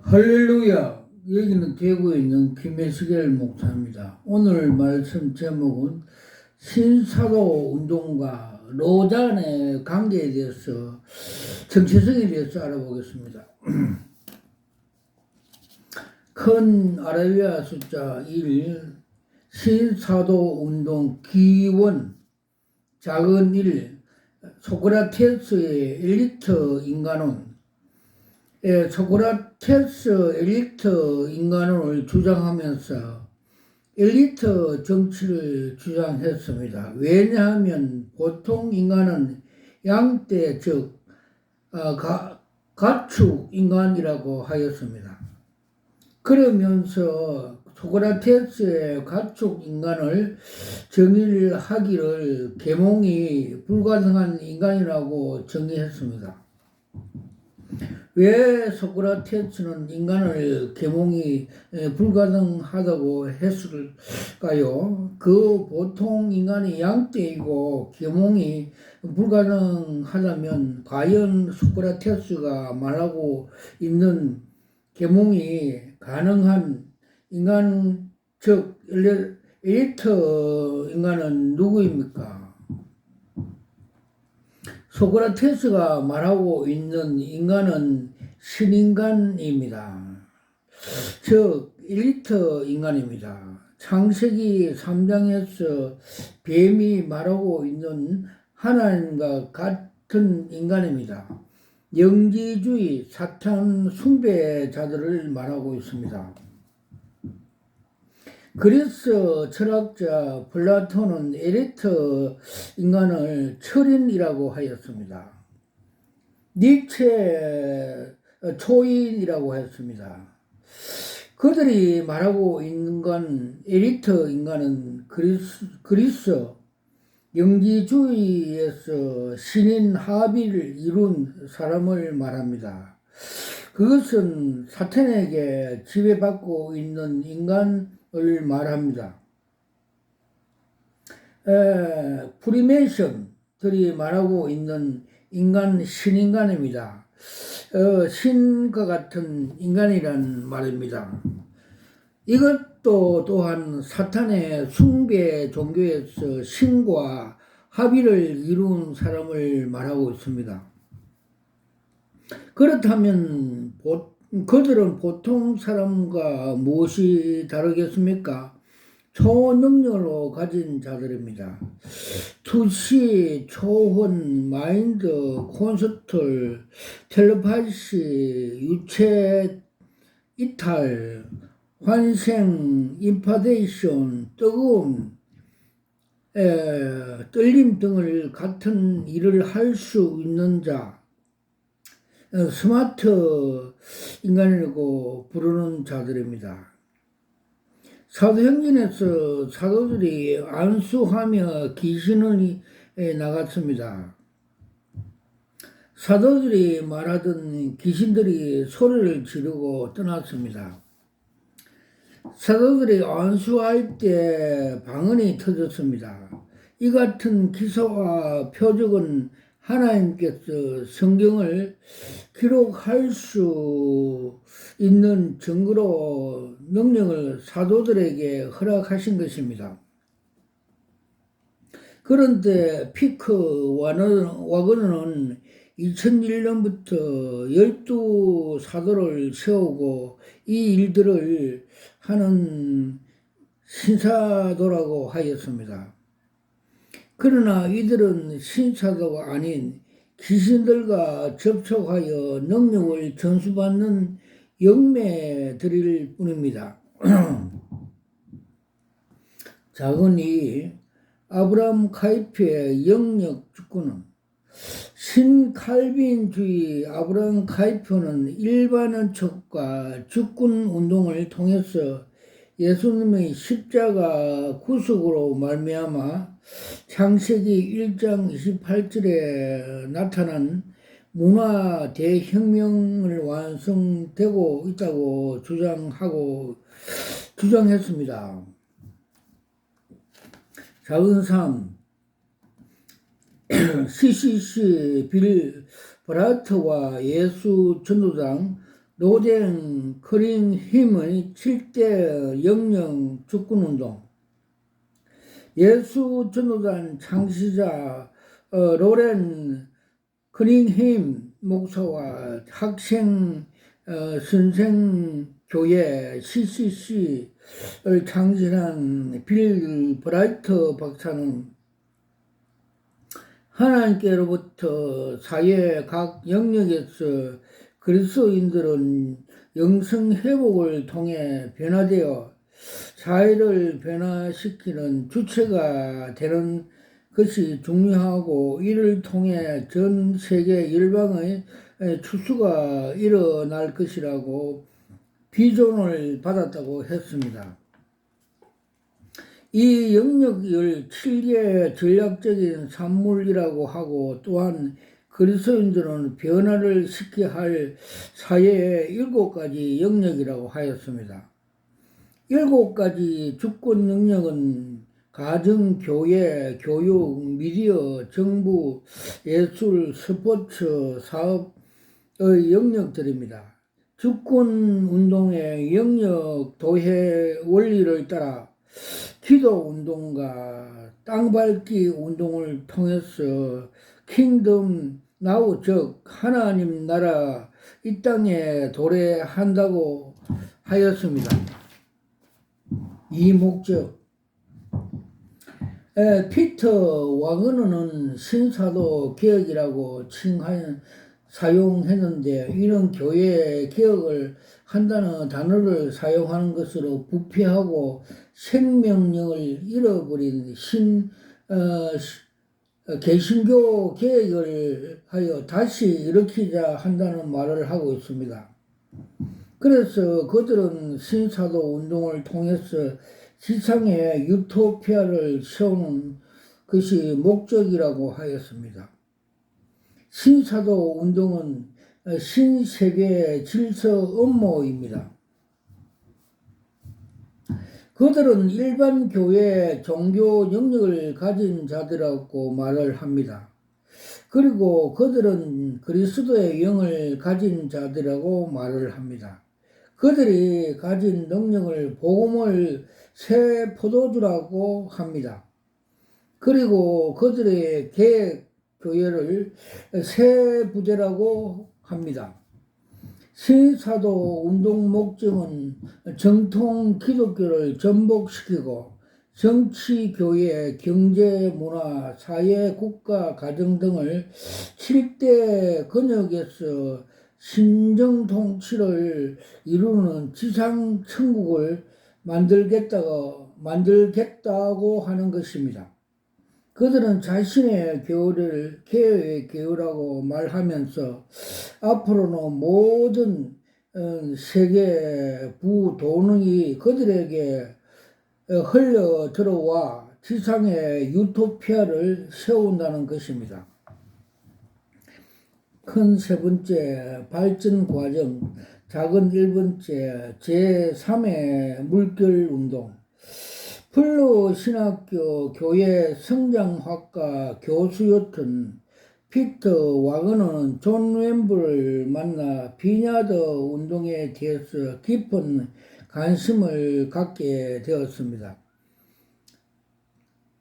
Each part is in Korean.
할렐루야. 여기는 대구에 있는 김혜식엘 목사입니다. 오늘 말씀 제목은 신사도 운동과 로잔의 관계에 대해서 정체성에 대해서 알아보겠습니다. 큰 아라비아 숫자 1, 신사도 운동 기원, 작은 1, 소크라테스의 엘리트 인간론, 소크라테스 엘리트 인간론을 주장하면서 엘리트 정치를 주장했습니다. 왜냐하면 보통 인간은 양떼 즉 가축 인간이라고 하였습니다. 그러면서 소크라테스의 가축 인간을 정의하기를 계몽이 불가능한 인간이라고 정의했습니다. 왜 소크라테스는 인간을 계몽이 불가능하다고 했을까요? 그 보통 인간이 양떼이고 계몽이 불가능하다면 과연 소크라테스가 말하고 있는 계몽이 가능한 인간 즉 엘리트 인간은 누구입니까? 소크라테스가 말하고 있는 인간은 신인간입니다. 즉 엘리트 인간입니다. 창세기 3장에서 뱀이 말하고 있는 하나님과 같은 인간입니다. 영지주의 사탄 숭배자들을 말하고 있습니다. 그리스 철학자 플라톤은 엘리트 인간을 철인이라고 하였습니다. 니체 초인이라고 했습니다. 그들이 말하고 있는 건 엘리트 인간은 그리스 영지주의에서 신인 하비를 이룬 사람을 말합니다. 그것은 사탄에게 지배받고 있는 인간을 말합니다. 프리메이션들이 말하고 있는 인간 신인간입니다. 신과 같은 인간이란 말입니다. 이것도 또한 사탄의 숭배 종교에서 신과 합의를 이룬 사람을 말하고 있습니다. 그렇다면 그들은 보통 사람과 무엇이 다르겠습니까? 초능력으로 가진 자들입니다. 투시, 초혼, 마인드, 콘서트, 텔레파시, 유체 이탈, 환생, 임파데이션, 뜨거움, 떨림 등을 같은 일을 할 수 있는 자, 스마트 인간이라고 부르는 자들입니다. 사도행전에서 사도들이 안수하며 귀신을 나갔습니다. 사도들이 말하던 귀신들이 소리를 지르고 떠났습니다. 사도들이 안수할 때 방언이 터졌습니다. 이 같은 기사와 표적은 하나님께서 성경을 기록할 수 있는 증거로 능력을 사도들에게 허락하신 것입니다. 그런데 피크 와그너는 2001년부터 12사도를 세우고 이 일들을 하는 신사도라고 하였습니다. 그러나 이들은 신사도가 아닌 귀신들과 접촉하여 능력을 전수받는 영매들일 뿐입니다. 작은 이 아브라함 카이프의 영역 주권은 신칼빈주의 아브라함 카이프는 일반의 척과 주권 운동을 통해서 예수님의 십자가 구속으로 말미암아 창세기 1장 28절에 나타난 문화 대혁명을 완성되고 있다고 주장했습니다. 작은 3 CCC 빌 브라트와 예수 전도당 로젠 커링힘의 7대 영영 축구운동, 예수 전도단 창시자 로렌 커링힘 목사와 학생 선생교회 CCC를 창시한 빌 브라이트 박사는 하나님께로부터 사회 각 영역에서 그리스도인들은 영성 회복을 통해 변화되어 사회를 변화시키는 주체가 되는 것이 중요하고, 이를 통해 전 세계 열방의 추수가 일어날 것이라고 비전을 받았다고 했습니다. 이 영역을 7개 전략적인 산물이라고 하고, 또한 그리스도인들은 변화를 시켜야 할 사회의 7가지 영역이라고 하였습니다. 7가지 주권 영역은 가정, 교회, 교육, 미디어, 정부, 예술, 스포츠, 사업의 영역들입니다. 주권 운동의 영역 도회 원리를 따라 기도 운동과 땅밟기 운동을 통해서 킹덤 나우, 즉 하나님 나라 이 땅에 도래한다고 하였습니다. 이 목적, 피터 와그너는 신사도 개혁이라고 사용했는데, 이는 교회 개혁을 한다는 단어를 사용하는 것으로 부패하고 생명력을 잃어버린 개신교 개혁을 하여 다시 일으키자 한다는 말을 하고 있습니다. 그래서 그들은 신사도 운동을 통해서 지상에 유토피아를 세우는 것이 목적이라고 하였습니다. 신사도 운동은 신세계 질서 음모입니다. 그들은 일반 교회 종교 영역을 가진 자들이라고 말을 합니다. 그리고 그들은 그리스도의 영을 가진 자들이라고 말을 합니다. 그들이 가진 능력을 복음을 새 포도주라고 합니다. 그리고 그들의 교회를 새 부대라고 합니다. 신사도 운동 목적은 정통 기독교를 전복시키고 정치, 교회, 경제, 문화, 사회, 국가, 가정 등을 7대 권역에서 신정 통치를 이루는 지상 천국을 만들겠다고 하는 것입니다. 그들은 자신의 교회를 개혁의 교회라고 말하면서 앞으로는 모든 세계 부도능이 그들에게 흘려 들어와 지상의 유토피아를 세운다는 것입니다. 큰 3번째 발전 과정, 작은 1번째 제3의 물결운동. 플루 신학교 교회 성장학과 교수였던 피터 와그너는 존 웸블을 만나 비냐드 운동에 대해서 깊은 관심을 갖게 되었습니다.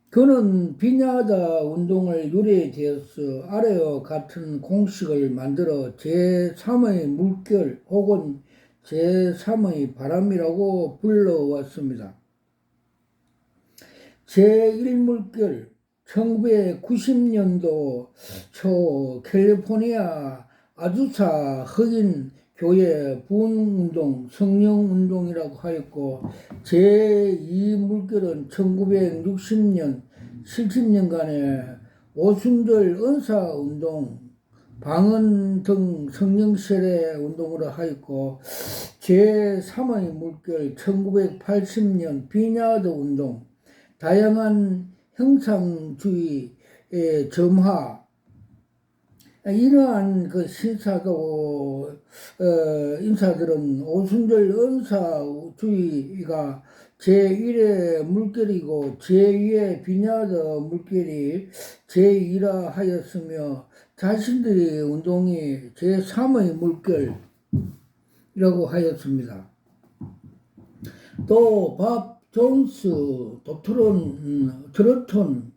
그는 비냐드 운동을 유래되어서 아래와 같은 공식을 만들어 제3의 물결 혹은 제3의 바람이라고 불러왔습니다. 제1물결, 1990년도 초 캘리포니아 아주사 흑인 교회 부흥운동, 성령운동이라고 하였고, 제2물결은 1960년, 70년간의 오순절 은사운동, 방언 등 성령세례 운동으로 하였고, 제3의 물결 1980년 비냐드 운동, 다양한 형상주의의 점화, 이러한 그 신사도 인사들은 오순절 은사주의가 제1의 물결이고 제2의 비냐드 물결이 제2라 하였으며, 자신들의 운동이 제3의 물결, 하였습니다. 또 밥 존스, 트로톤,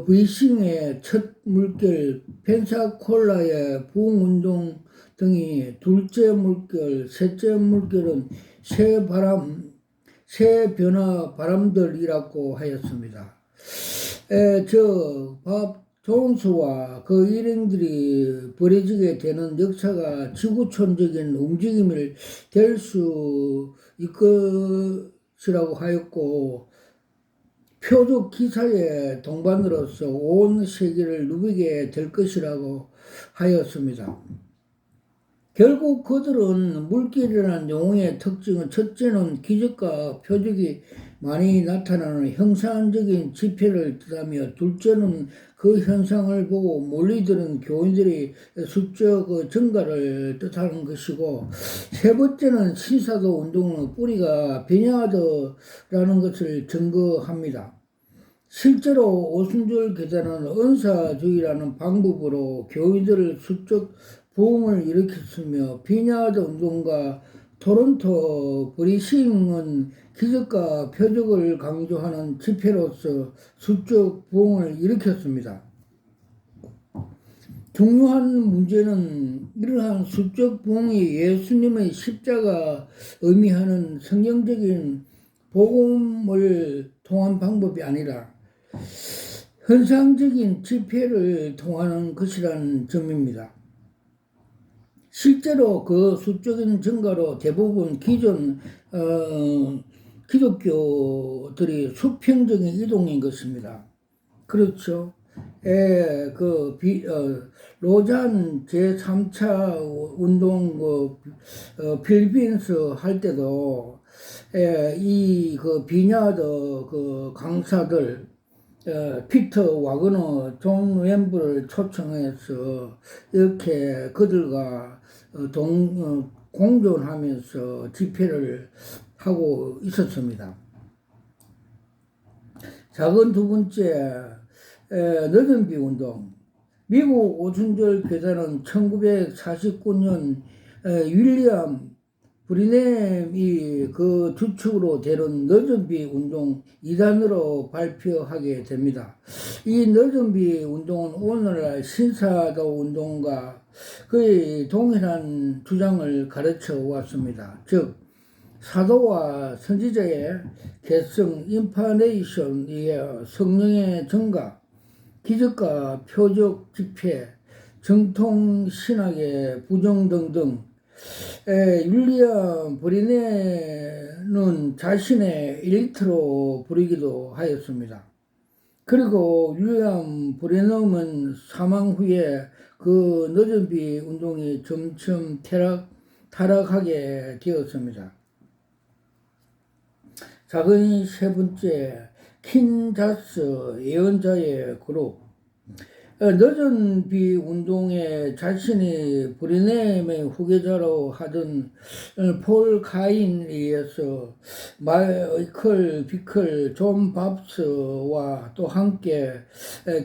브이싱의 첫 물결, 펜사콜라의 부흥운동 등이 둘째 물결, 셋째 물결은 새 변화 바람들이라고 하였습니다. 밥 존스와 그 일행들이 벌어지게 되는 역사가 지구촌적인 움직임을 될 수 있것이라고 하였고, 표적 기사의 동반으로서 온 세계를 누비게 될 것이라고 하였습니다. 결국 그들은 물결이라는 용어의 특징은 첫째는 기적과 표적이 많이 나타나는 형상적인 지표를 뜻하며, 둘째는 그 현상을 보고 몰리드는 교인들의 수적 증가를 뜻하는 것이고, 세 번째는 신사도 운동의 뿌리가 베냐드라는 것을 증거합니다. 실제로 오순절 교단은 은사주의라는 방법으로 교인들을 수적 부흥을 일으켰으며, 비냐드 운동과 토론토 브리싱은 기적과 표적을 강조하는 집회로서 수적 부흥을 일으켰습니다. 중요한 문제는 이러한 수적 부흥이 예수님의 십자가 의미하는 성경적인 복음을 통한 방법이 아니라 현상적인 집회를 통하는 것이라는 점입니다. 실제로 그 수적인 증가로 대부분 기존 기독교들이 수평적인 이동인 것입니다. 그렇죠. 로잔 제3차 운동 필리핀스 할 때도 비냐드 강사들 피터 와그너, 존 웸브를 초청해서 이렇게 그들과 공존하면서 집회를 하고 있었습니다. 작은 두 번째, 너든비 운동. 미국 오순절 교단은 1949년 윌리엄 브리넴이 그 주축으로 되는 너든비 운동 2단으로 발표하게 됩니다. 이 너든비 운동은 오늘날 신사도 운동과 거의 동일한 주장을 가르쳐 왔습니다. 즉, 사도와 선지자의 계승, 인파네이션이여 성령의 증가, 기적과 표적 집회, 정통 신학의 부정 등등. 윌리엄 브리네는 자신의 일터로 부르기도 하였습니다. 그리고 윌리엄 브리넘은 사망 후에 그 너든비 운동이 점점 타락하게 되었습니다. 작은 세 번째, 킨자스 예언자의 그룹. 너든비 운동에 자신이 브리넴의 후계자로 하던 폴 카인에 의해서 마이클 비클, 존 밥스와 또 함께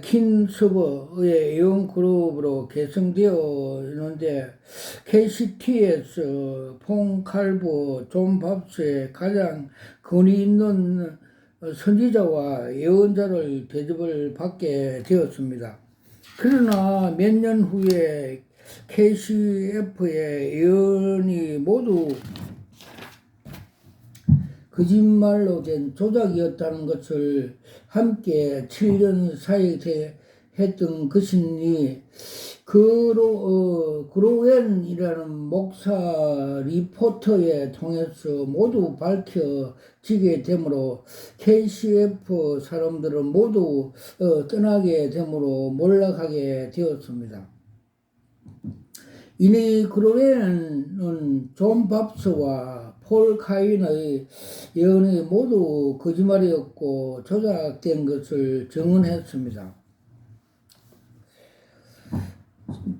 킨서버의 예언 그룹으로 개성되어 있는데, KCT에서 폰 칼보, 존 밥스의 가장 권위 있는 선지자와 예언자를 대접을 받게 되었습니다. 그러나 몇 년 후에 KCF의 예언이 모두 거짓말로 된 조작이었다는 것을 함께 7년 사이에 했던 것이니, 그로웬이라는 목사 리포터에 통해서 모두 밝혀지게 되므로 KCF 사람들은 모두 떠나게 되므로 몰락하게 되었습니다. 이니 그로웬은 존 밥스와 폴 카인의 예언이 모두 거짓말이었고 조작된 것을 증언했습니다.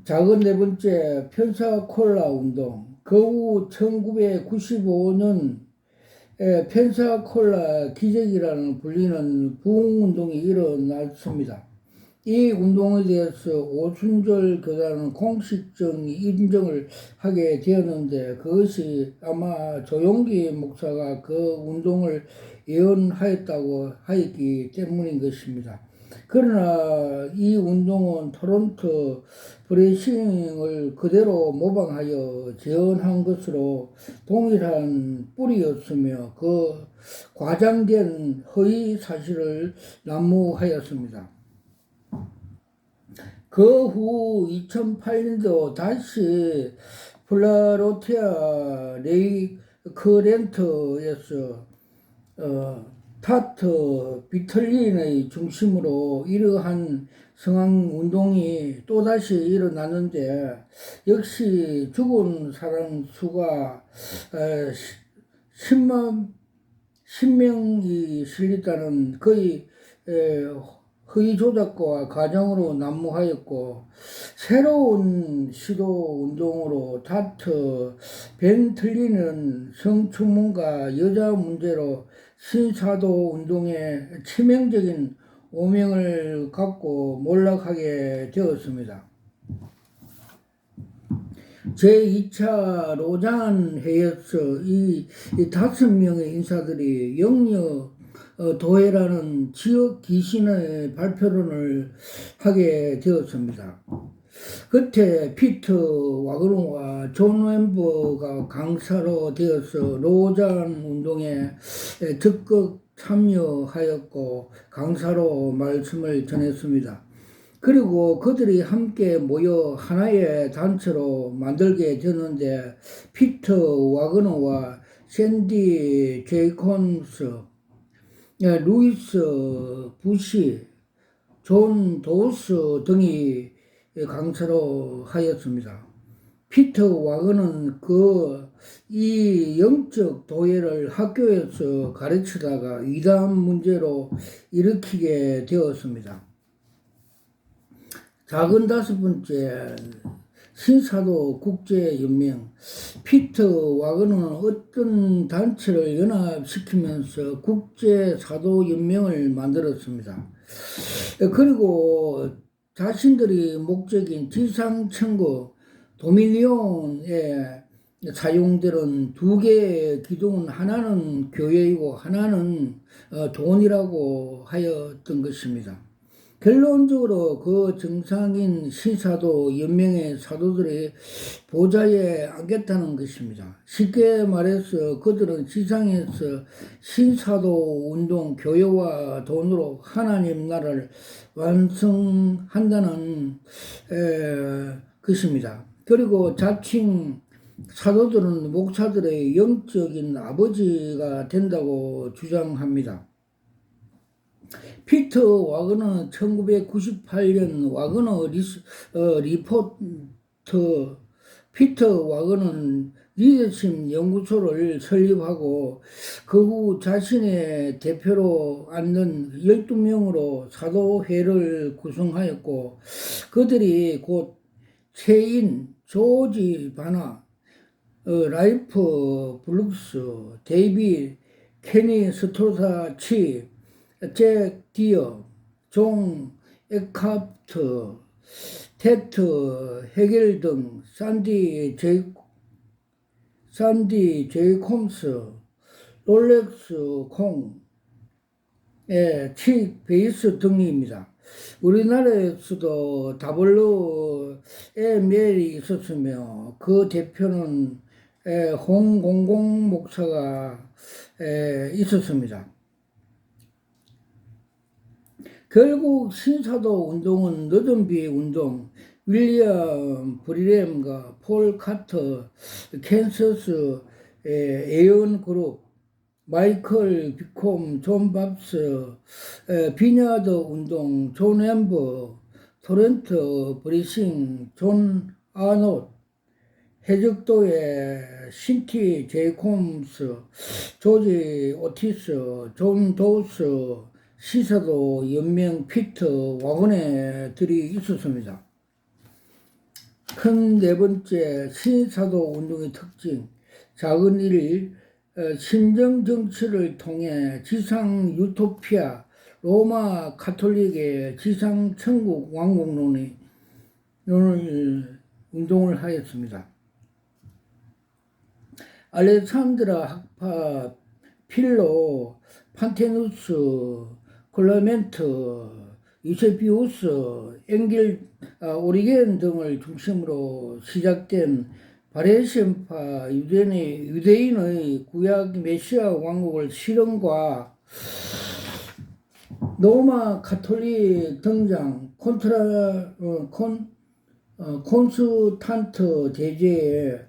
작은 네 번째, 펜사콜라 운동. 그 후 1995년 펜사콜라 기적이라는 불리는 부흥운동이 일어났습니다. 이 운동에 대해서 오순절 교단은 공식적인 인정을 하게 되었는데 그것이 아마 조용기 목사가 그 운동을 예언하였다고 하였기 때문인 것입니다. 그러나 이 운동은 토론토 브레싱을 그대로 모방하여 재현한 것으로 동일한 뿌리였으며 그 과장된 허위 사실을 난무하였습니다. 그 후 2008년도 다시 필라델피아 레이크랜트에서 타트 비틀린의 중심으로 이러한 성황운동이 또다시 일어났는데 역시 죽은 사람 수가 10명이 실렸다는 거의 허위 조작과 가정으로 난무하였고 새로운 시도 운동으로 타트 벤틀리는 성춘문과 여자 문제로 신사도 운동에 치명적인 오명을 갖고 몰락하게 되었습니다. 제2차 로잔 회의에서 이 5명의 인사들이 영역 도회라는 지역 기신의 발표론을 하게 되었습니다. 그때 피터 와그론과 존 웸버가 강사로 되어서 로잔 운동에 적극 참여하였고 강사로 말씀을 전했습니다. 그리고 그들이 함께 모여 하나의 단체로 만들게 되었는데 피터 와그너와 샌디 제이콘스, 루이스 부시, 존 도우스 등이 강사로 하였습니다. 피터 와그는 이 영적 도예를 학교에서 가르치다가 이단 문제로 일으키게 되었습니다. 작은 5번째 신사도 국제연맹. 피터 와그는 어떤 단체를 연합시키면서 국제사도연맹을 만들었습니다. 그리고 자신들의 목적인 지상천국 도미니온에 사용되는 2개의 기둥은 하나는 교회이고 하나는 돈이라고 하였던 것입니다. 결론적으로 그 정상인 신사도 연맹의 사도들의 보좌에 앉겠다는 것입니다. 쉽게 말해서 그들은 지상에서 신사도 운동 교회와 돈으로 하나님 나라를 완성한다는 것입니다. 그리고 자칭 사도들은 목사들의 영적인 아버지가 된다고 주장합니다. 피터 와그너 1998년 와그너 리포트. 피터 와그너는 리더십 연구소를 설립하고 그 후 자신의 대표로 앉는 12명으로 사도회를 구성하였고 그들이 곧 체인, 조지 바나, 라이프 블룩스, 데이비 케니 스토사 치, 잭 디어, 존 에카프트, 테트 헤겔 등 산디 제이콤스, 롤렉스 콩의 치 베이스 등입니다. 우리나라에서도 WML이 있었으며 그 대표는 홍공공 목사가 있었습니다. 결국 신사도 운동은 너든비 운동, 윌리엄 브리램과 폴 카터, 캔서스 에언 그룹, 마이클 비콤, 존 밥스, 비냐드 운동, 존 앰버, 토렌트 브리싱, 존 아노트, 해적도의 신티 제이콤스, 조지 오티스, 존 도우스, 시사도 연맹 피터 와그네들이 있었습니다. 큰 4번째 신사도 운동의 특징. 작은 일, 신정 정치를 통해 지상 유토피아 로마 가톨릭의 지상천국 왕국론을 운동을 하였습니다. 알렉산드라 학파, 필로, 판테누스, 클레멘트, 유세비우스, 오리겐 등을 중심으로 시작된 바레시파 유대인의 구약 메시아 왕국을 실현과 로마 가톨릭 등장, 콘스탄트 대제의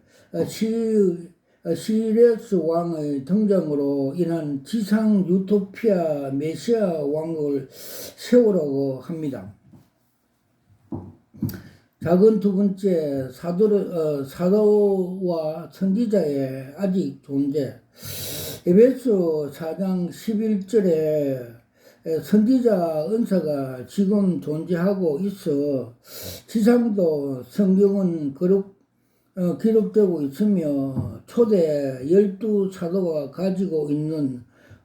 시레스 왕의 등장으로 인한 지상 유토피아 메시아 왕국을 세우라고 합니다. 작은 두 번째, 사도와 선지자의 아직 존재. 에베소 4장 11절에 선지자 은사가 지금 존재하고 있어 지상도 성경은 기록되고 있으며 초대 12사도가 가지고 있는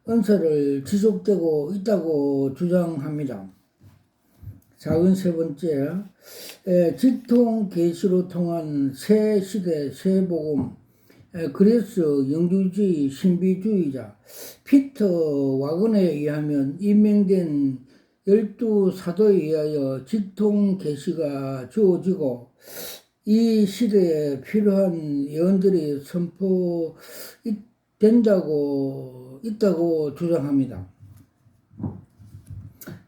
은사를 지속되고 있다고 주장합니다. 작은 세 번째, 직통 계시로 통한 새 시대 새 복음. 그리스 영주주의 신비주의자 피터 와건에 의하면 임명된 12사도에 의하여 직통 계시가 주어지고 이 시대에 필요한 예언들이 있다고 주장합니다.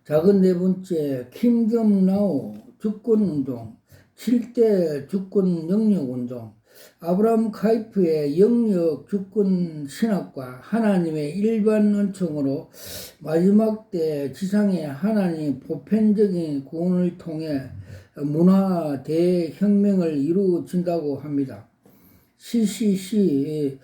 작은 네 번째, 킹덤 나우 주권운동, 7대 주권 영역운동, 아브라함 카이프의 영역 주권 신학과 하나님의 일반 은총으로 마지막 때 지상의 하나님 보편적인 구원을 통해 문화 대혁명을 이루어진다고 합니다. CCC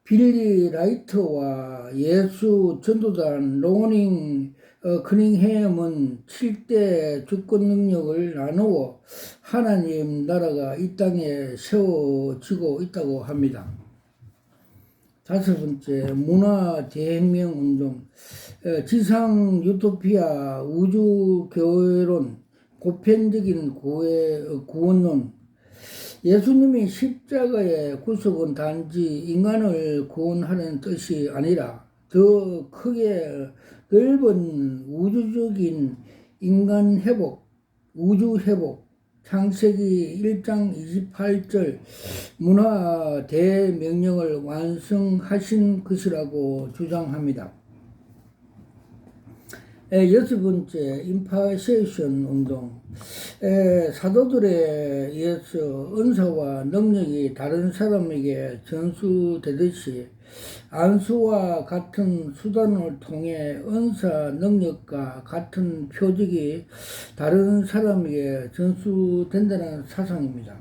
빌리 라이트와 예수 전도단 로닝 커닝햄은 7대 주권 능력을 나누어 하나님 나라가 이 땅에 세워지고 있다고 합니다. 다섯 번째, 문화 대혁명 운동, 지상 유토피아 우주 교회론, 보편적인 구원론. 예수님이 십자가의 구속은 단지 인간을 구원하는 뜻이 아니라 더 크게 넓은 우주적인 인간 회복, 우주 회복, 창세기 1장 28절 문화 대명령을 완성하신 것이라고 주장합니다. 여섯 번째, 임파세이션 운동. 사도들에 의해서 은사와 능력이 다른 사람에게 전수되듯이 안수와 같은 수단을 통해 은사 능력과 같은 표적이 다른 사람에게 전수된다는 사상입니다.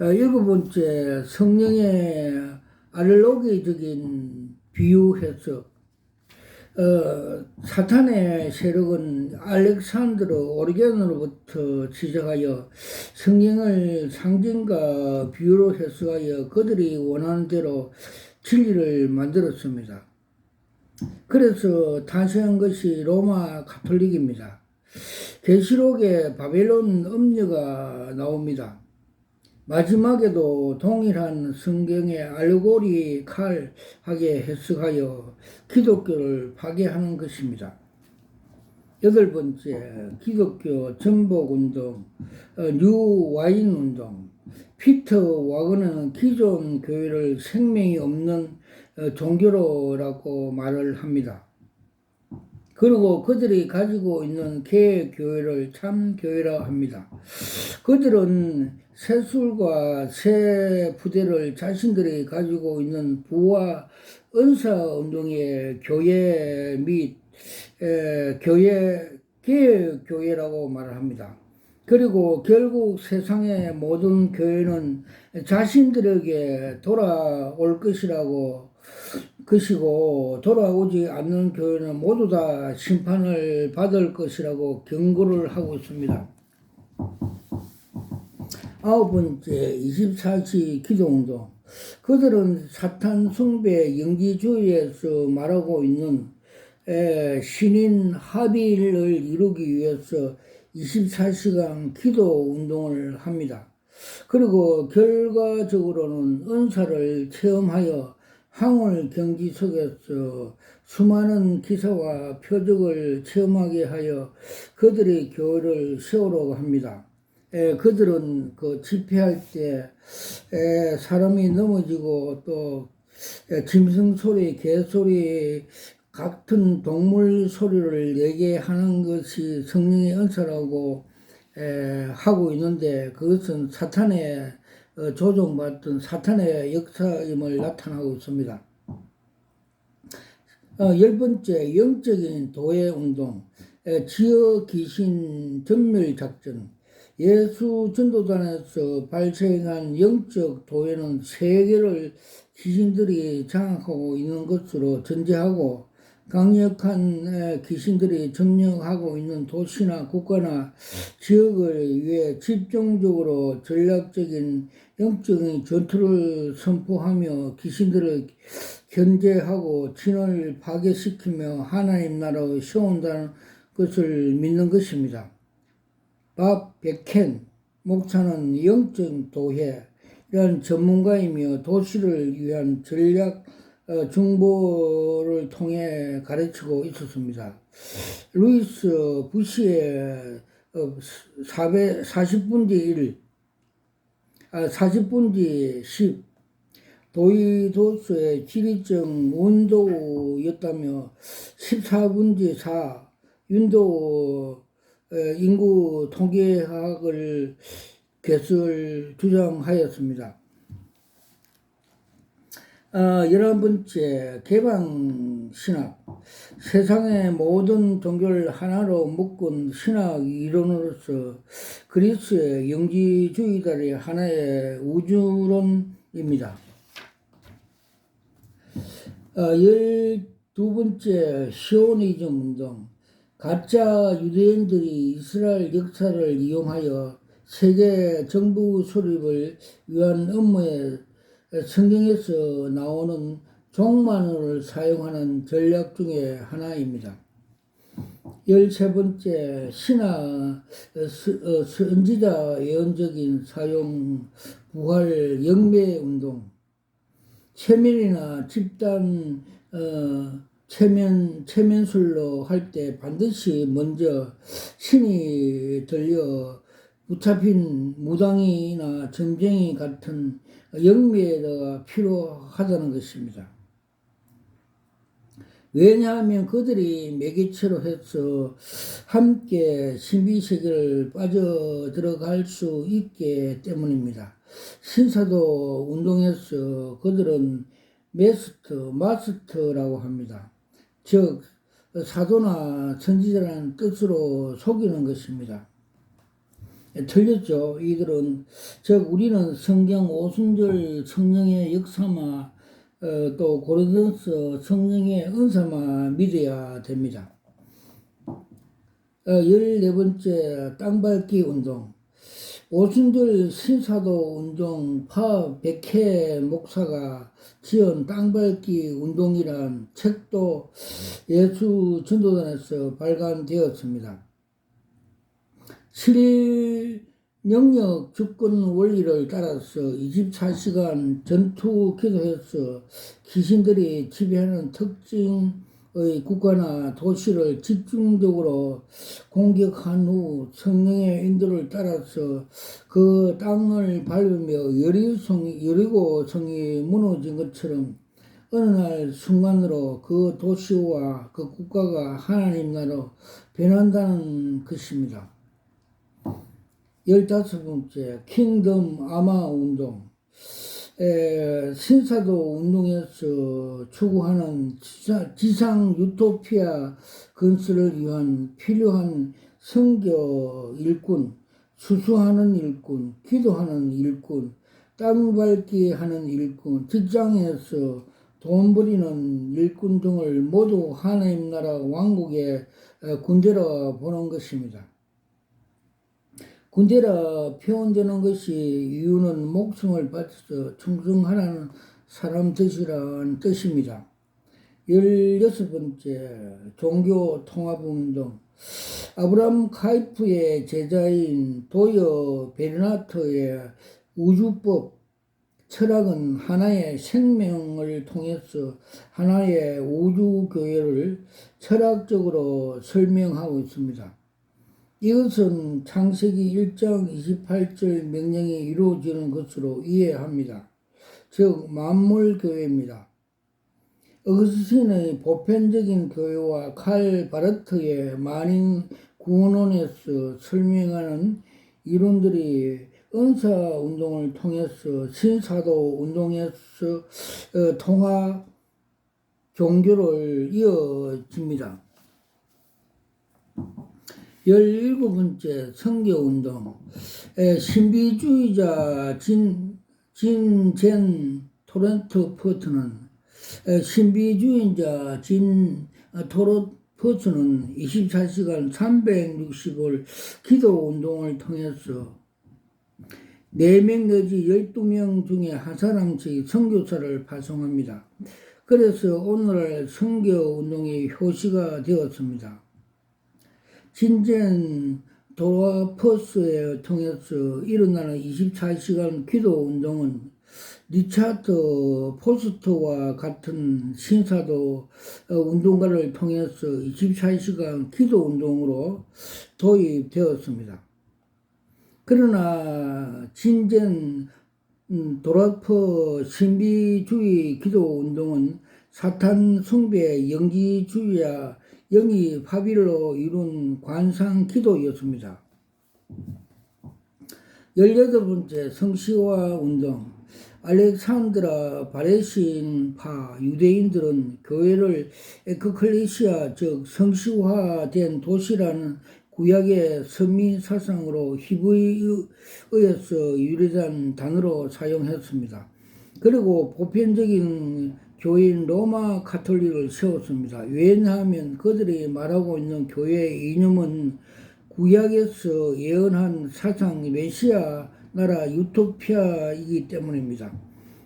일곱 번째, 성령의 알로기적인 비유 해석. 사탄의 세력은 알렉산드로 오리겐으로부터 시작하여 성령을 상징과 비유로 해석하여 그들이 원하는 대로 진리를 만들었습니다. 그래서 탄생한 것이 로마 가톨릭입니다. 계시록에 바벨론 음녀가 나옵니다. 마지막에도 동일한 성경의 알고리칼하게 해석하여 기독교를 파괴하는 것입니다. 여덟 번째, 기독교 전복운동, 뉴 와인운동. 피터 와건은 기존 교회를 생명이 없는 종교로라고 말을 합니다. 그리고 그들이 가지고 있는 개교회를 참교회라 합니다. 그들은 새술과 새 부대를 자신들이 가지고 있는 부와 은사운동의 교회 및 개교회라고 말을 합니다. 그리고 결국 세상의 모든 교회는 자신들에게 돌아올 것이고 돌아오지 않는 교회는 모두 다 심판을 받을 것이라고 경고를 하고 있습니다. 아홉 번째, 24시 기도운동. 그들은 사탄 숭배 영지주의에서 말하고 있는 신인 합의를 이루기 위해서 24시간 기도 운동을 합니다. 그리고 결과적으로는 은사를 체험하여 항월 경지 속에서 수많은 기사와 표적을 체험하게 하여 그들의 교회를 세우려고 합니다. 그들은 그 집회할 때 사람이 넘어지고 또 짐승 소리, 개 소리 같은 동물 소리를 내게 하는 것이 성령의 은사라고 하고 있는데 그것은 사탄의 조종받던 사탄의 역사임을 나타나고 있습니다. 열 번째, 영적인 도회 운동, 지어 귀신 전멸 작전. 예수 전도단에서 발생한 영적 도회는 세계를 귀신들이 장악하고 있는 것으로 전제하고 강력한 귀신들이 점령하고 있는 도시나 국가나 지역을 위해 집중적으로 전략적인 영적인 전투를 선포하며 귀신들을 견제하고 진을 파괴시키며 하나님 나라를 세운다는 것을 믿는 것입니다. 밥 베켄 목사는 영적 도회라는 전문가이며 도시를 위한 전략 정보를 통해 가르치고 있었습니다. 루이스 부시의 40분지 1, 40분지 10 도이도스의 지리적 운도였다며 14분지 4 윤도 인구 통계학을 개설 주장하였습니다. 11번째 개방신학. 세상의 모든 종교를 하나로 묶은 신학 이론으로서 그리스의 영지주의들의 하나의 우주론입니다. 12번째 시오니즘 운동. 가짜 유대인들이 이스라엘 역사를 이용하여 세계 정부 수립을 위한 업무에 성경에서 나오는 종말론을 사용하는 전략 중에 하나입니다. 13번째 신화 선지자 예언적인 사용 부활 영매 운동. 체면이나 집단 체면술로 할 때 반드시 먼저 신이 들려 붙잡힌 무당이나 점쟁이 같은 영매가 필요하다는 것입니다. 왜냐하면 그들이 매개체로 해서 함께 신비세계를 빠져들어갈 수 있기 때문입니다. 신사도 운동에서 그들은 마스터라고 합니다. 즉 사도나 선지자라는 뜻으로 속이는 것입니다. 틀렸죠. 이들은 즉 우리는 성경 오순절 성령의 역사만 또 고린도서 성령의 은사만 믿어야 됩니다. 14번째 땅밟기 운동. 오순절 신사도 운동 파 백혜 목사가 지은 땅밟기 운동이란 책도 예수 전도단에서 발간되었습니다. 7일 영역 주권 원리를 따라서 24시간 전투 기도해서 귀신들이 지배하는 특징의 국가나 도시를 집중적으로 공격한 후 성령의 인도를 따라서 그 땅을 밟으며 여리고성이 무너진 것처럼 어느 날 순간으로 그 도시와 그 국가가 하나님 나라로 변한다는 것입니다. 15번째 킹덤 아마 운동. 신사도 운동에서 추구하는 지상 유토피아 건설을 위한 필요한 선교 일꾼, 수수하는 일꾼, 기도하는 일꾼, 땅 밟기 하는 일꾼, 직장에서 돈 버리는 일꾼 등을 모두 하나님 나라 왕국의 군대로 보는 것입니다. 군대라 표현되는 것이 이유는 목숨을 바쳐서 충성하라는 사람 뜻이라는 뜻입니다. 16번째 종교 통합운동. 아브라함 카이프의 제자인 도여 베르나트의 우주법 철학은 하나의 생명을 통해서 하나의 우주교회를 철학적으로 설명하고 있습니다. 이것은 창세기 1장 28절 명령이 이루어지는 것으로 이해합니다. 즉 만물교회입니다. 어거스틴의 보편적인 교회와 칼 바르트의 만인 구원론에서 설명하는 이론들이 은사운동을 통해서 신사도운동에서 통합 종교를 이어집니다. 17번째 선교운동. 신비주의자 진젠 토렌트 포트는 신비주의자 진 토렌트 포트는 24시간 360일 기도운동을 통해서 4명 내지 12명 중에 한 사람씩 선교사를 파송합니다. 그래서 오늘날 선교운동의 효시가 되었습니다. 진젠 도라퍼스에 통해서 일어나는 24시간 기도운동은 리차드 포스터와 같은 신사도 운동가를 통해서 24시간 기도운동으로 도입되었습니다. 그러나 진젠 도라퍼 신비주의 기도운동은 사탄 숭배 영지주의와 영이 합의로 이룬 관상 기도였습니다. 18번째 성시화 운동. 알렉산드라 바레신파 유대인들은 교회를 에크클레시아 즉 성시화된 도시라는 구약의 선미 사상으로 히브리어에서 유래된 단어로 사용했습니다. 그리고 보편적인 교회인 로마 가톨릭을 세웠습니다. 왜냐하면 그들이 말하고 있는 교회의 이념은 구약에서 예언한 사상 메시아 나라 유토피아이기 때문입니다.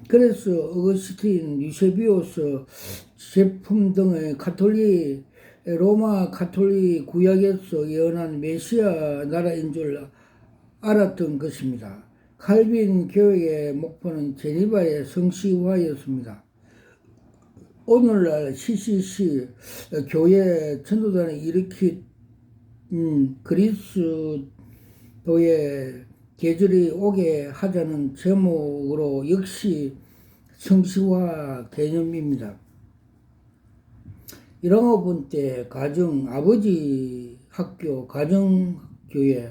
그래서 어거스틴, 유세비우스 제품 등의 가톨릭 로마 가톨릭 구약에서 예언한 메시아 나라인 줄 알았던 것입니다. 칼빈 교회의 목표는 제니바의 성시화였습니다. 오늘날 CCC 교회 전도단을 일으킨 그리스도의 계절이 오게 하자는 제목으로 역시 성시화 개념입니다. 1학년 때 가정 아버지 학교 가정교회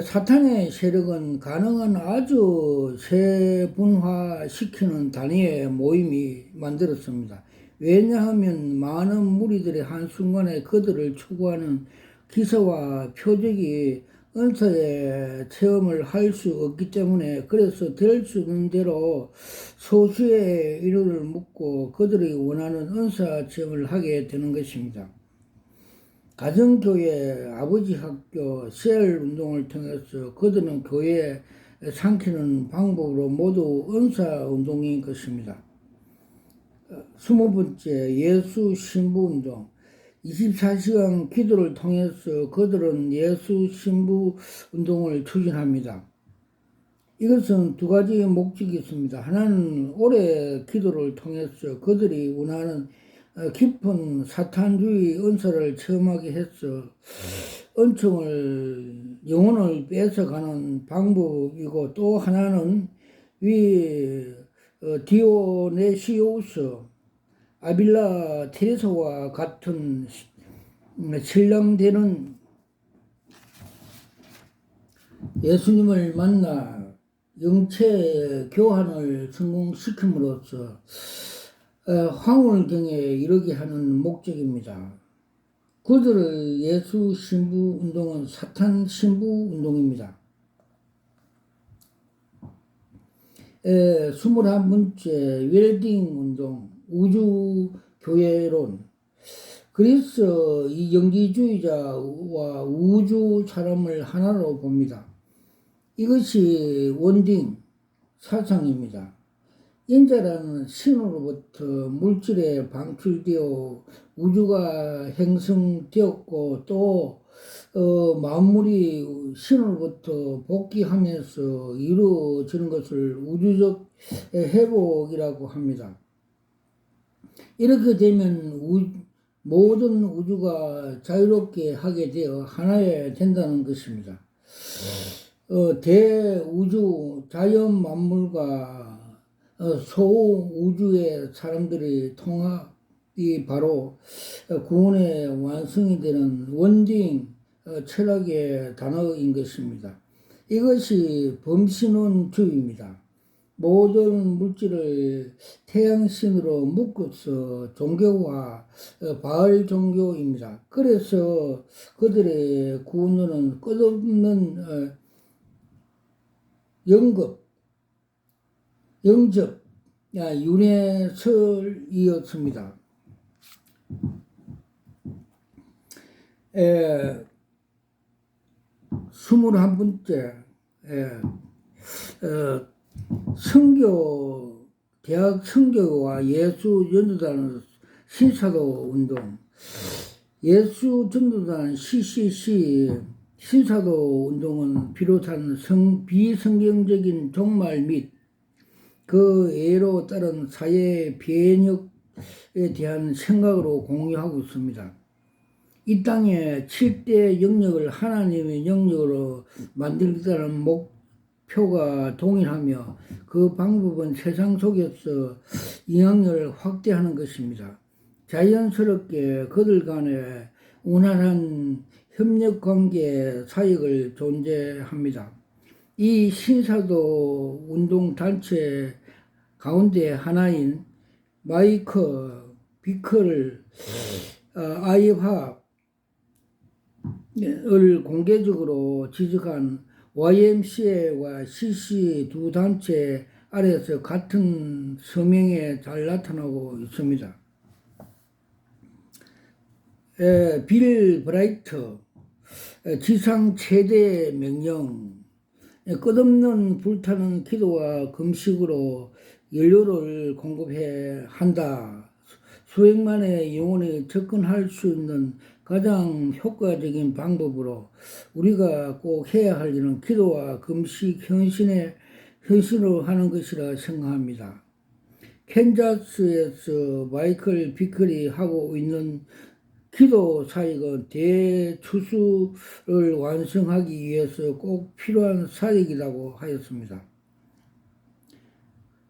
사탄의 세력은 가능한 아주 세분화시키는 단위의 모임이 만들었습니다. 왜냐하면 많은 무리들이 한순간에 그들을 추구하는 기사와 표적이 은사의 체험을 할 수 없기 때문에 그래서 될 수 있는 대로 소수의 인원을 묶고 그들이 원하는 은사 체험을 하게 되는 것입니다. 가정교회, 아버지 학교, 셀 운동을 통해서 그들은 교회에 삼키는 방법으로 모두 은사 운동인 것입니다. 20번째 예수 신부 운동. 24시간 기도를 통해서 그들은 예수 신부 운동을 추진합니다. 이것은 두 가지 목적이 있습니다. 하나는 오래 기도를 통해서 그들이 원하는 깊은 사탄주의 은사를 체험하게 해서 은총을 영혼을 뺏어가는 방법이고 또 하나는 디오네시오스 아빌라 테레사와 같은 신랑되는 예수님을 만나 영체 교환을 성공시킴으로써 황홀경에 이르게 하는 목적입니다. 그들의 예수 신부 운동은 사탄 신부 운동입니다. 21번째 웰딩 운동, 우주교회론. 그리스 이 영지주의자와 우주 사람을 하나로 봅니다. 이것이 원딩 사상입니다. 인자라는 신으로부터 물질에 방출되어 우주가 행성되었고 또 만물이 신으로부터 복귀하면서 이루어지는 것을 우주적 회복이라고 합니다. 이렇게 되면 모든 우주가 자유롭게 하게 되어 하나에 된다는 것입니다. 대우주 자연 만물과 소우주의 사람들의 통합이 바로 구원의 완성이 되는 원딩 철학의 단어인 것입니다. 이것이 범신론주의입니다. 모든 물질을 태양신으로 묶어서 종교와 바알 종교입니다. 그래서 그들의 구원론은 끝없는 영접, 윤회설이었습니다. 21번째, 대학 선교와 예수 전도단 신사도 운동. 예수 전도단 CCC 신사도 운동은 비롯한 비성경적인 종말 및 그 예로 따른 사회 변혁에 대한 생각으로 공유하고 있습니다. 이 땅에 7대 영역을 하나님의 영역으로 만들겠다는 목표가 동일하며 그 방법은 세상 속에서 영향력을 확대하는 것입니다. 자연스럽게 그들 간에 원활한 협력관계 사역을 존재합니다. 이 신사도 운동단체 가운데 하나인 마이크 비클 아이화을 공개적으로 지적한 YMCA와 CC 두 단체 아래에서 같은 서명에 잘 나타나고 있습니다. 빌 브라이트 지상 최대 명령 끝없는 불타는 기도와 금식으로 연료를 공급해야 한다. 수백만의 영혼이 접근할 수 있는 가장 효과적인 방법으로 우리가 꼭 해야 할 일은 기도와 금식 헌신으로 하는 것이라 생각합니다. 캔자스에서 마이클 비클이 하고 있는 기도 사역은 대추수를 완성하기 위해서 꼭 필요한 사역이라고 하였습니다.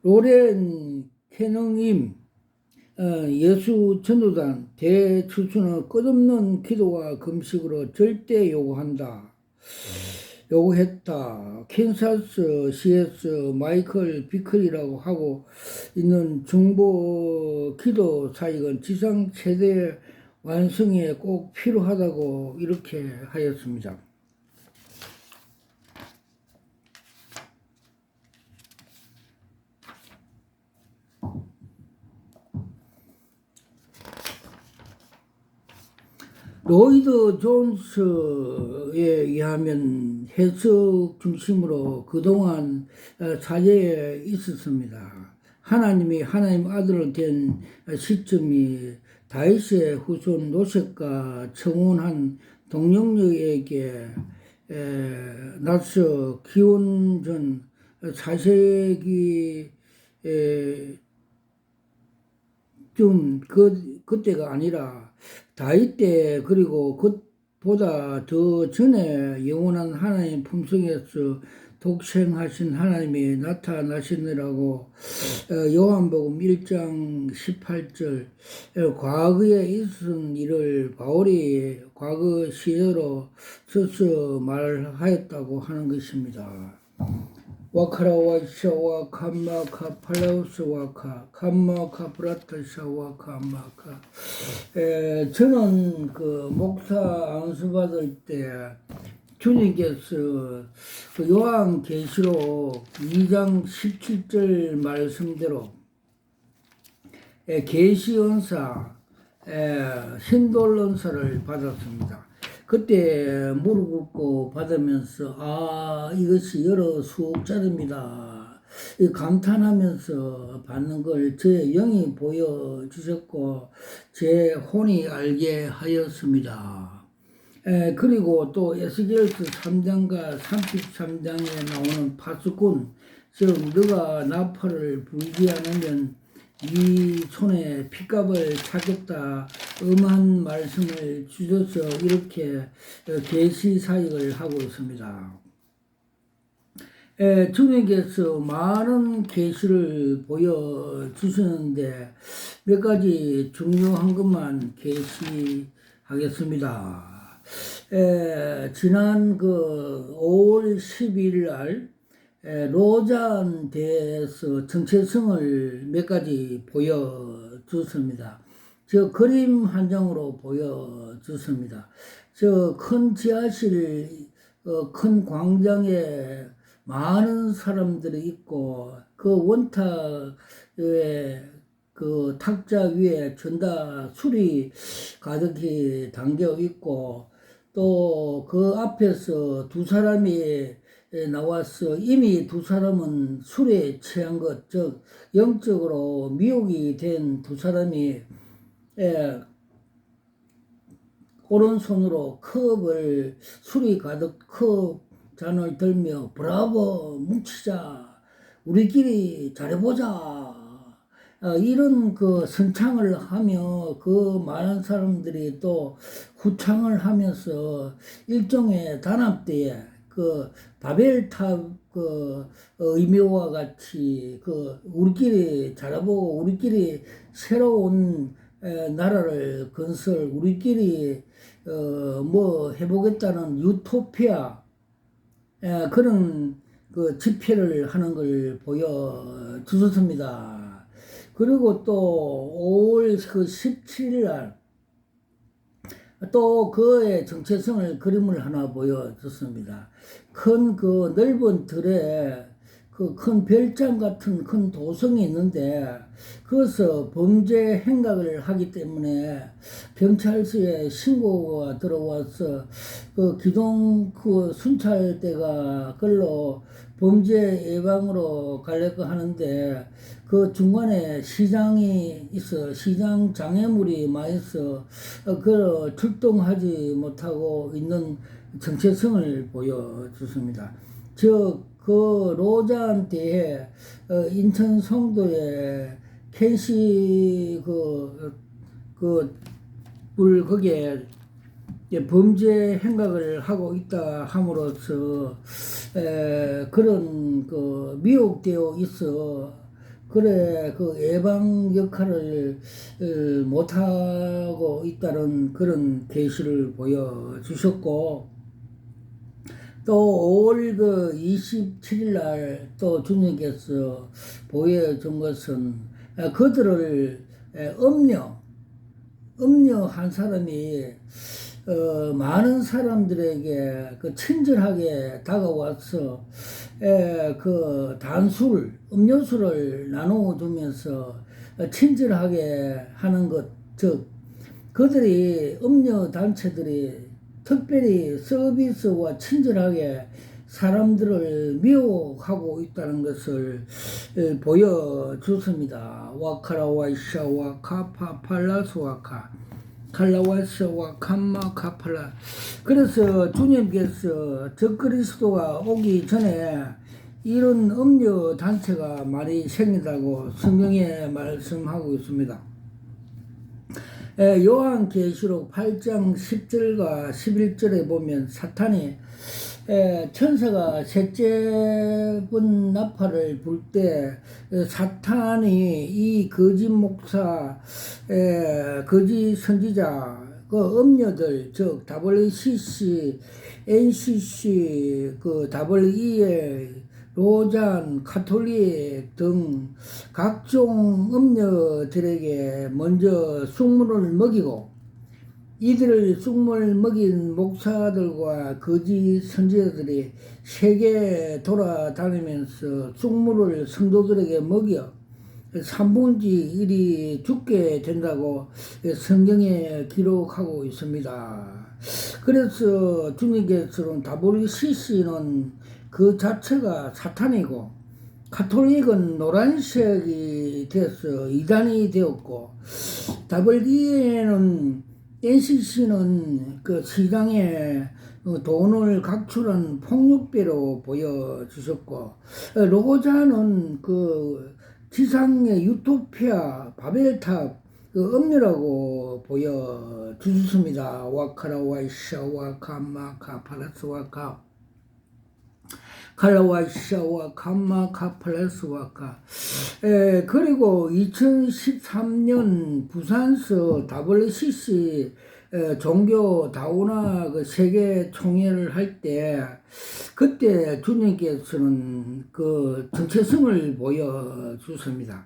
로렌 캐능임 예수 전도단 대추수는 끝없는 기도와 금식으로 절대 요구했다. 캔사스 CS 마이클 비클이라고 하고 있는 중보 기도 사역은 지상 최대 완성에 꼭 필요하다고 이렇게 하였습니다. 로이드 존스에 의하면 해석 중심으로 그동안 사제에 있었습니다. 하나님이 하나님 아들로 된 시점이 다윗의 후손 노색과 청혼한 동력녀에게 나서 기원전 4세기 그때가 아니라 다윗 때 그리고 그보다 더 전에 영원한 하나님 품성에서 독생하신 하나님이 나타나시느라고 요한복음 1장 18절 과거에 있은 일을 바울이 과거 시제로 써서 말하였다고 하는 것입니다. 와카라와샤와 캄마카 팔라우스와카 캄마카 브라타샤와 캄마카 저는 그 목사 안수 받을 때 주님께서 그 요한계시록 2장 17절 말씀대로 계시언사 신돌론서를 받았습니다. 그때 무릎 꿇고 받으면서 이것이 여러 수억짜리입니다. 감탄하면서 받는 걸 제 영이 보여주셨고 제 혼이 알게 하였습니다. 그리고 또 에스겔서 3장과 33장에 나오는 파수꾼, 즉 너가 나팔을 불지 않으면 네 손에 핏값을 차겠다 엄한 말씀을 주셔서 이렇게 계시 사역을 하고 있습니다. 주님께서 많은 계시를 보여주시는데 몇 가지 중요한 것만 계시하겠습니다. 지난 5월 12일 날 로잔 대에서 정체성을 몇 가지 보여줬습니다. 저 그림 한 장으로 보여줬습니다. 저 큰 지하실, 큰 광장에 많은 사람들이 있고 그 원탑에 그 탁자 위에 전다 술이 가득히 담겨 있고 또 그 앞에서 두 사람이 나와서 이미 두 사람은 술에 취한 것, 즉 영적으로 미혹이 된 두 사람이 오른손으로 컵을 술이 가득 컵 잔을 들며 브라보 뭉치자 우리끼리 잘해보자 이런 그 선창을 하며 그 많은 사람들이 또 후창을 하면서 일종의 단합대에 그 바벨탑 의미와 같이 우리끼리 잘해보고 우리끼리 새로운 나라를 건설 우리끼리 뭐 해보겠다는 유토피아 그런 그 집회를 하는 걸 보여주셨습니다. 그리고 또 5월 17일 날 또 그의 정체성을 그림을 하나 보여줬습니다. 큰 그 넓은 들에 그 큰 별장 같은 큰 도성이 있는데 거기서 범죄 행각을 하기 때문에 경찰서에 신고가 들어와서 그 기동 그 순찰대가 그걸로 범죄 예방으로 가려고 하는데 그 중간에 시장이 있어 시장 장애물이 많이 있어 그 출동하지 못하고 있는 정체성을 보여줬습니다. 즉 그 로잔대에 인천 송도에 켄시 거기에 범죄 행각을 하고 있다 함으로써 그런 그 미혹되어 있어 그래 그 예방 역할을 못하고 있다는 그런 계시를 보여주셨고 또 5월 27일 날 또 주님께서 보여준 것은 그들을 음녀 한 사람이 많은 사람들에게 그 친절하게 다가와서 그 음료수를 나눠주면서 친절하게 하는 것, 즉 그들이 음료 단체들이 특별히 서비스와 친절하게 사람들을 미혹하고 있다는 것을 보여줬습니다. 와카라와이샤와 카파팔라스와카 칼라와스와 캄마 카팔라. 그래서 주님께서 적그리스도가 오기 전에 이런 음료 단체가 많이 생긴다고 성경에 말씀하고 있습니다. 요한계시록 8장 10절과 11절에 보면 사탄이 천사가 셋째 번 나팔을 불 때 사탄이 이 거짓 목사, 거짓 선지자, 그 음녀들, 즉 WCC, NCC, 그 WEL, 로잔, 카톨릭 등 각종 음녀들에게 먼저 숙물을 먹이고 이들을 숙물 먹인 목사들과 거짓 선지자들이 세계 돌아다니면서 숙물을 성도들에게 먹여 3분의 1이 죽게 된다고 성경에 기록하고 있습니다. 그래서 주님께서는 WCC는 그 자체가 사탄이고 가톨릭은 노란색이 돼서 이단이 되었고 WEA는 NCC는 그 시장에 돈을 각출한 폭력배로 보여주셨고 로고자는 그 지상의 유토피아 바벨탑 그 음료라고 보여주셨습니다. 와카라와이샤와 카마카 파라스와카 칼라와이샤와 감마카 플레스와카. 그리고 2013년 부산서 WCC 종교 다우나 그 세계 총회를 할 때 그때 주님께서는 그 정체성을 보여주십니다.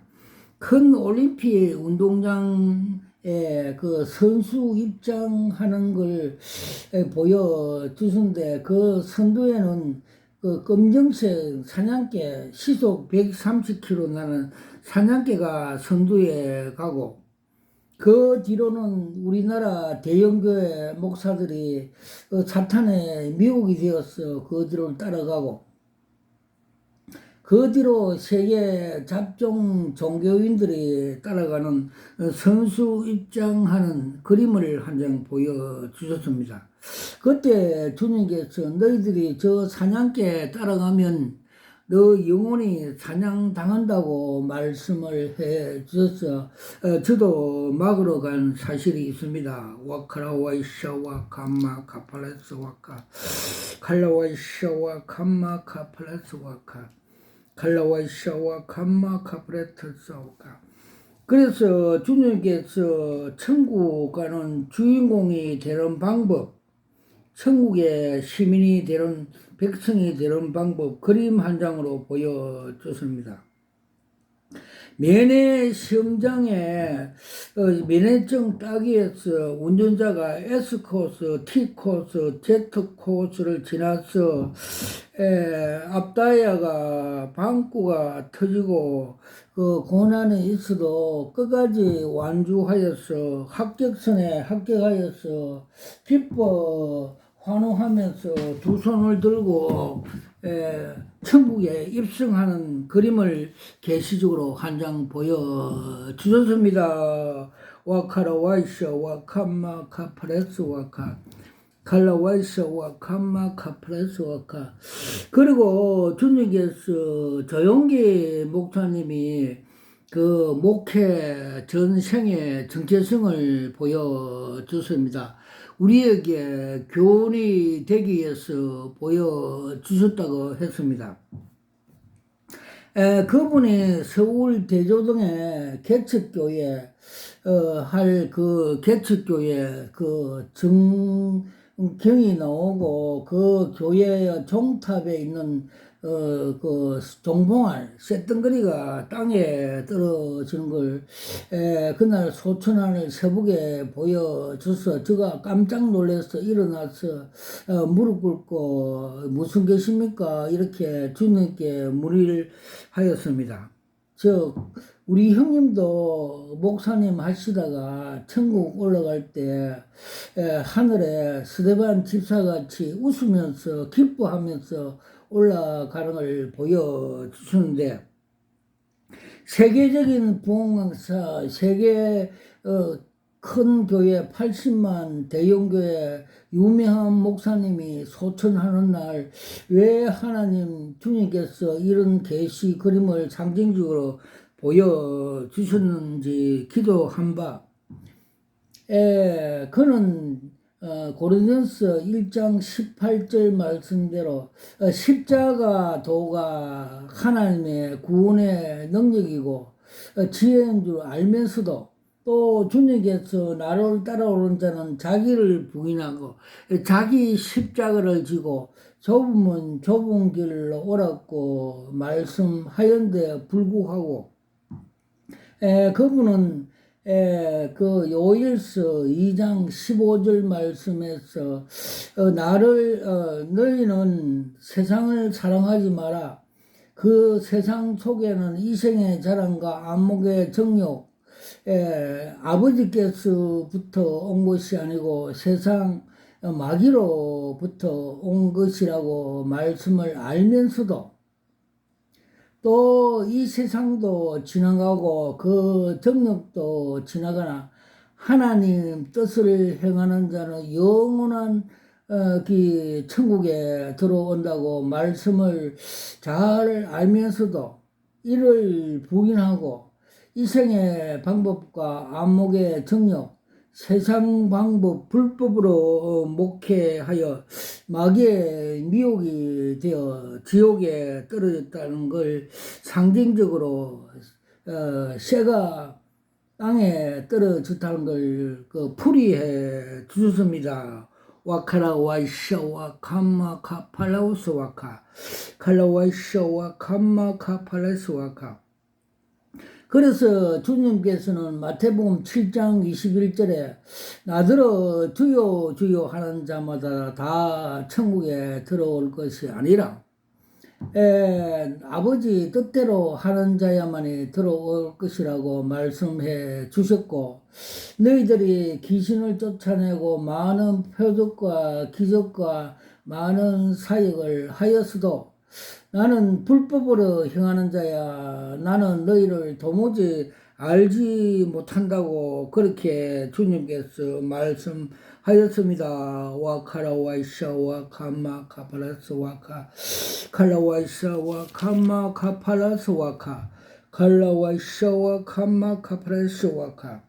큰 올림픽 운동장에 그 선수 입장하는 걸 보여주신데 그 선두에는 그 검정색 사냥개 시속 130km 나는 사냥개가 선두에 가고 그 뒤로는 우리나라 대형교회 목사들이 사탄의 미혹이 되어서 그 뒤로 따라가고 그 뒤로 세계 잡종 종교인들이 따라가는 선수 입장하는 그림을 한 장 보여주셨습니다. 그때 주님께서 너희들이 저 사냥개 따라가면 너 영혼이 사냥당한다고 말씀을 해 주셔서 저도 막으러 간 사실이 있습니다. 와카라와이샤와 감마 카팔레스와카 칼라와이샤와 감마 카팔레스와카 칼라와이샤와 감마 카프레트사오카. 그래서 주님께서 천국 가는 주인공이 되는 방법, 천국의 시민이 되는 백성이 되는 방법 그림 한 장으로 보여줬습니다. 면회 시험장에 면회증 따기에서 운전자가 S코스, T코스, Z코스를 지나서 앞타이어가 방구가 터지고 그 고난이 있어도 끝까지 완주하여서 합격선에 합격하여서 기뻐 환호하면서 두 손을 들고 천국에 입성하는 그림을 계시적으로 한 장 보여주셨습니다. 와카라 와이샤 와카마 카프레스 와카 칼라와이샤 와카마 카프레스 와카. 그리고 주님께서 조용기 목사님이 그 목회 전생의 정체성을 보여주십니다. 우리에게 교훈이 되기 위해서 보여주셨다고 했습니다. 그분이 서울 대조동에 개척교회 할 그 개척교회 그 정경이 나오고 그 교회의 종탑에 있는 그 종봉알 쇳덩거리가 땅에 떨어지는 걸 그날 소천안을 세북에 보여줘서 제가 깜짝 놀라서 일어나서 무릎 꿇고 무슨 계십니까 이렇게 주님께 문의를 하였습니다. 즉 우리 형님도 목사님 하시다가 천국 올라갈 때 하늘에 스데반 집사같이 웃으면서 기뻐하면서 올라가는 걸 보여주시는데 세계적인 부흥강사 세계 큰 교회 80만 대형교회 유명한 목사님이 소천하는 날 왜 하나님 주님께서 이런 계시 그림을 상징적으로 보여주셨는지 기도한 바 그는 고린도전서 1장 18절 말씀대로 십자가 도가 하나님의 구원의 능력이고 지혜인 줄 알면서도 또 주님께서 나를 따라오는 자는 자기를 부인하고 자기 십자가를 지고 좁으면 좁은 길로 오라고 말씀하였는데 불구하고 그분은 그 요일서 2장 15절 말씀에서 너희는 세상을 사랑하지 마라. 그 세상 속에는 이생의 자랑과 안목의 정욕, 아버지께서부터 온 것이 아니고 세상 마귀로부터 온 것이라고 말씀을 알면서도 또 이 세상도 지나가고 그 정욕도 지나가나 하나님 뜻을 행하는 자는 영원한 그 천국에 들어온다고 말씀을 잘 알면서도 이를 부인하고 이생의 방법과 안목의 정욕, 세상 방법, 불법으로 목회하여 마귀의 미혹이 되어 지옥에 떨어졌다는 걸 상징적으로 쇠가 땅에 떨어졌다는 걸 그 풀이해 주셨습니다. 와카라 와이샤와 감마 카팔라우스 와카 칼라 와이샤와 감마 카팔라우스 와카. 그래서 주님께서는 마태복음 7장 21절에 나더러 주여 주여 하는 자마다 다 천국에 들어올 것이 아니라 아버지 뜻대로 하는 자야만이 들어올 것이라고 말씀해 주셨고, 너희들이 귀신을 쫓아내고 많은 표적과 기적과 많은 사역을 하였어도 나는 불법으로 행하는 자야. 나는 너희를 도무지 알지 못한다고 그렇게 주님께서 말씀하였습니다. 와카라와이샤와 카마 카팔라스 와카 칼라와이샤와 카마 카팔라스 와카 칼라와이샤와 카마 카팔라스 와카.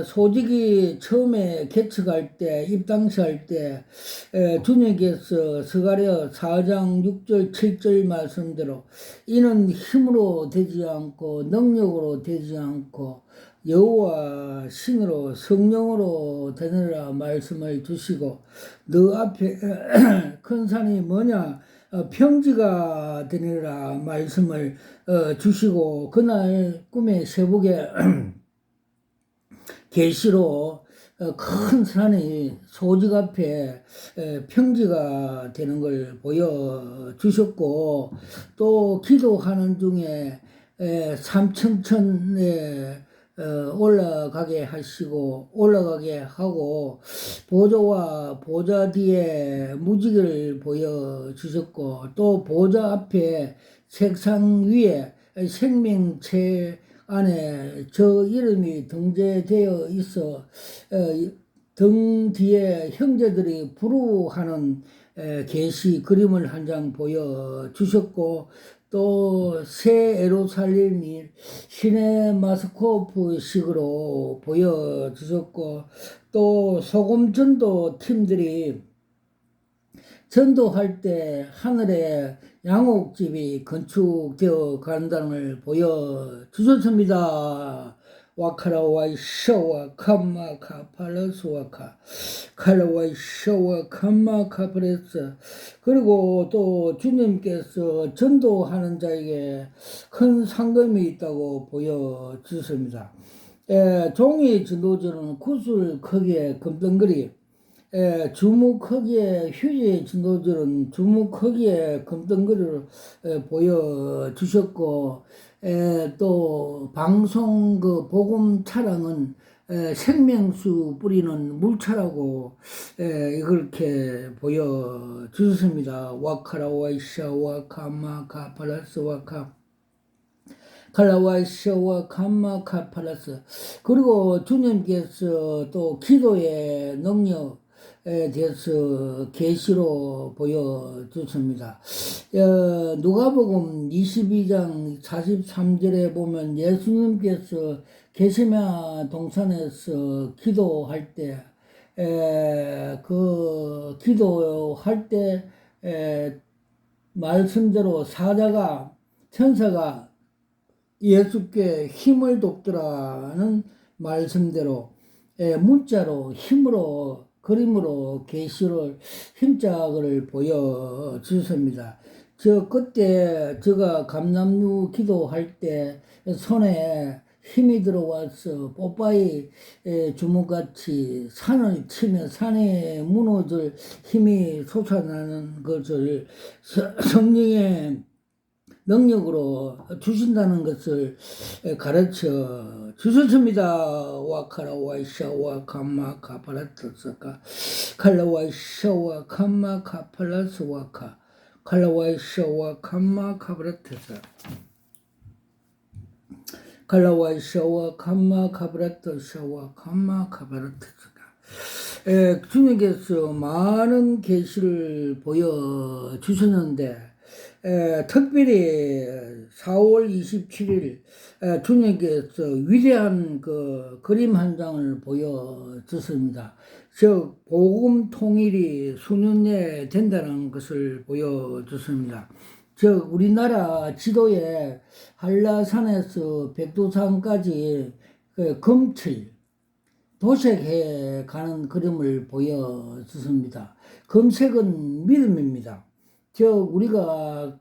소직이 처음에 개척할 때, 입당시할 때, 주님께서 스가랴 4장 6절, 7절 말씀대로 이는 힘으로 되지 않고 능력으로 되지 않고 여호와 신으로 성령으로 되느라 말씀을 주시고, 너 앞에 큰 산이 뭐냐? 평지가 되느라 말씀을 주시고, 그날 꿈의 새벽에 계시로 큰 산이 소직 앞에 평지가 되는 걸 보여주셨고, 또 기도하는 중에 삼층천에 올라가게 하시고 올라가게 하고 보좌와 보좌 뒤에 무지개를 보여주셨고, 또 보좌 앞에 책상 위에 생명체 안에 저 이름이 등재되어 있어 등 뒤에 형제들이 부르하는 계시 그림을 한 장 보여주셨고, 또 새 예루살렘이 시네마스코프식으로 보여주셨고, 또 소금전도 팀들이 전도할 때 하늘에 양옥집이 건축되어 간다는 걸 보여주셨습니다. 와카라와이 샤와 캄마 카팔레스 와카 칼라와이 샤와 캄마 카팔레스. 그리고 또 주님께서 전도하는 자에게 큰 상금이 있다고 보여주셨습니다. 종이 전도자는 구슬 크기의 금덩거리, 주먹 크기의 휴지 진도들은 주먹 크기의 금덩거리를 보여주셨고, 또 방송 그 복음 차량은 생명수 뿌리는 물차라고 이렇게 보여주셨습니다. 와카라 와이샤 와카마 카팔라스 와카 칼라와이샤와 감마 카팔라스. 그리고 주님께서 또 기도의 능력 대해서 계시로 보여주십니다. 누가복음 22장 43절에 보면 예수님께서 게세마 동산에서 기도할 때, 그 기도할 때 말씀대로 사자가 천사가 예수께 힘을 돕더라는 말씀대로 문자로 힘으로 그림으로 계시를 힘짝을 보여주셨습니다. 그때 제가 감람류 기도할 때 손에 힘이 들어와서 뽀빠이 주먹같이 산을 치며 산에 무너질 힘이 솟아나는 것을 성령의 능력으로 주신다는 것을 가르쳐 주셨습니다. 와카라와이샤와 감마 카파라트스카 칼라와이샤와 감마 카팔라스와카 칼라와이샤와 감마 카파라트스 칼라와이샤와 감마 카파라트샤와 감마 카파라트스카 주님께서 많은 계시를 보여주셨는데 특별히 4월 27일 주님께서 위대한 그 그림 한 장을 보여주셨습니다. 즉 복음 통일이 수년 내에 된다는 것을 보여주셨습니다. 즉 우리나라 지도에 한라산에서 백두산까지 금칠 도색해 가는 그림을 보여주셨습니다. 금색은 믿음입니다. 즉 우리가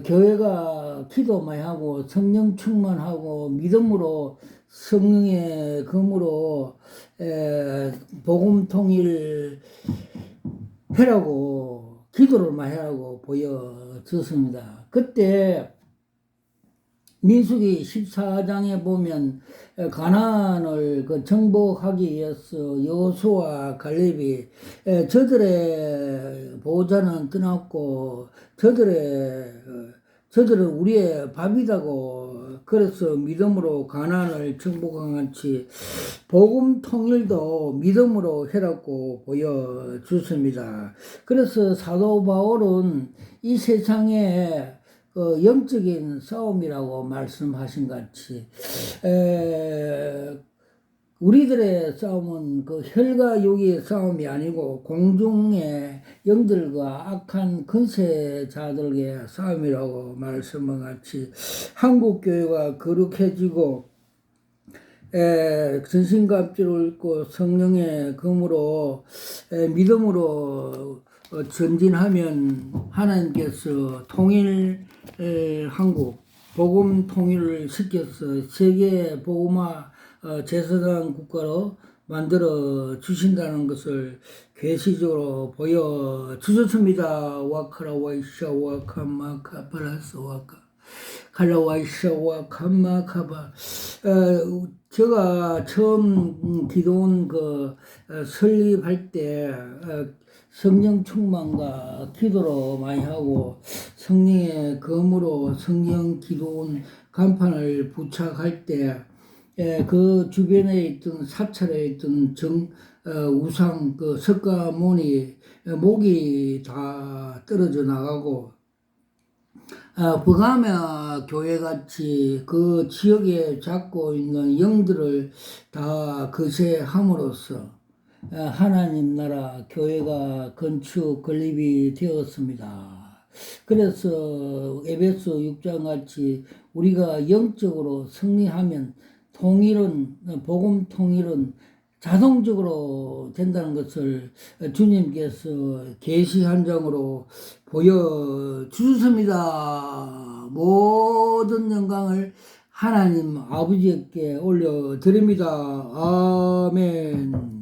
교회가 기도 많이 하고 성령 충만하고 믿음으로 성령의 검으로 복음 통일 해라고 기도를 많이 하라고 보여줬습니다. 그때 민수기 14장에 보면 가나안을 정복하기 위해서 여호수아와 갈렙이 저들의 보호자는 떠났고 저들은 우리의 밥이다고 그래서 믿음으로 가나안을 정복한 같이 복음 통일도 믿음으로 해라고 보여주십니다. 그래서 사도 바울은 이 세상에 영적인 싸움이라고 말씀하신 같이 우리들의 싸움은 혈과 육의 싸움이 아니고 공중의 영들과 악한 권세자들의 싸움이라고 말씀한 같이 한국 교회가 거룩해지고 전신갑주를 입고 성령의 검으로 믿음으로 전진하면 하나님께서 한국 복음 통일을 시켜서 세계 복음화 제사장 국가로 만들어 주신다는 것을 계시적으로 보여주셨습니다. 와카라와이샤 와카마카 파라스 와카 칼라와이샤와 감마카바 제가 처음 기도원 설립할 때 성령 충만과 기도로 많이 하고 성령의 검으로 성령 기도원 간판을 부착할 때 그 주변에 있던 사찰에 있던 우상 석가모니 목이 다 떨어져 나가고 버가며 교회같이 그 지역에 잡고 있는 영들을 다 거세함으로써 하나님 나라 교회가 건축 건립이 되었습니다. 그래서 에베소 6장 같이 우리가 영적으로 승리하면 복음 통일은 자동적으로 된다는 것을 주님께서 계시 한 장으로 보여주셨습니다. 모든 영광을 하나님 아버지께 올려드립니다. 아멘.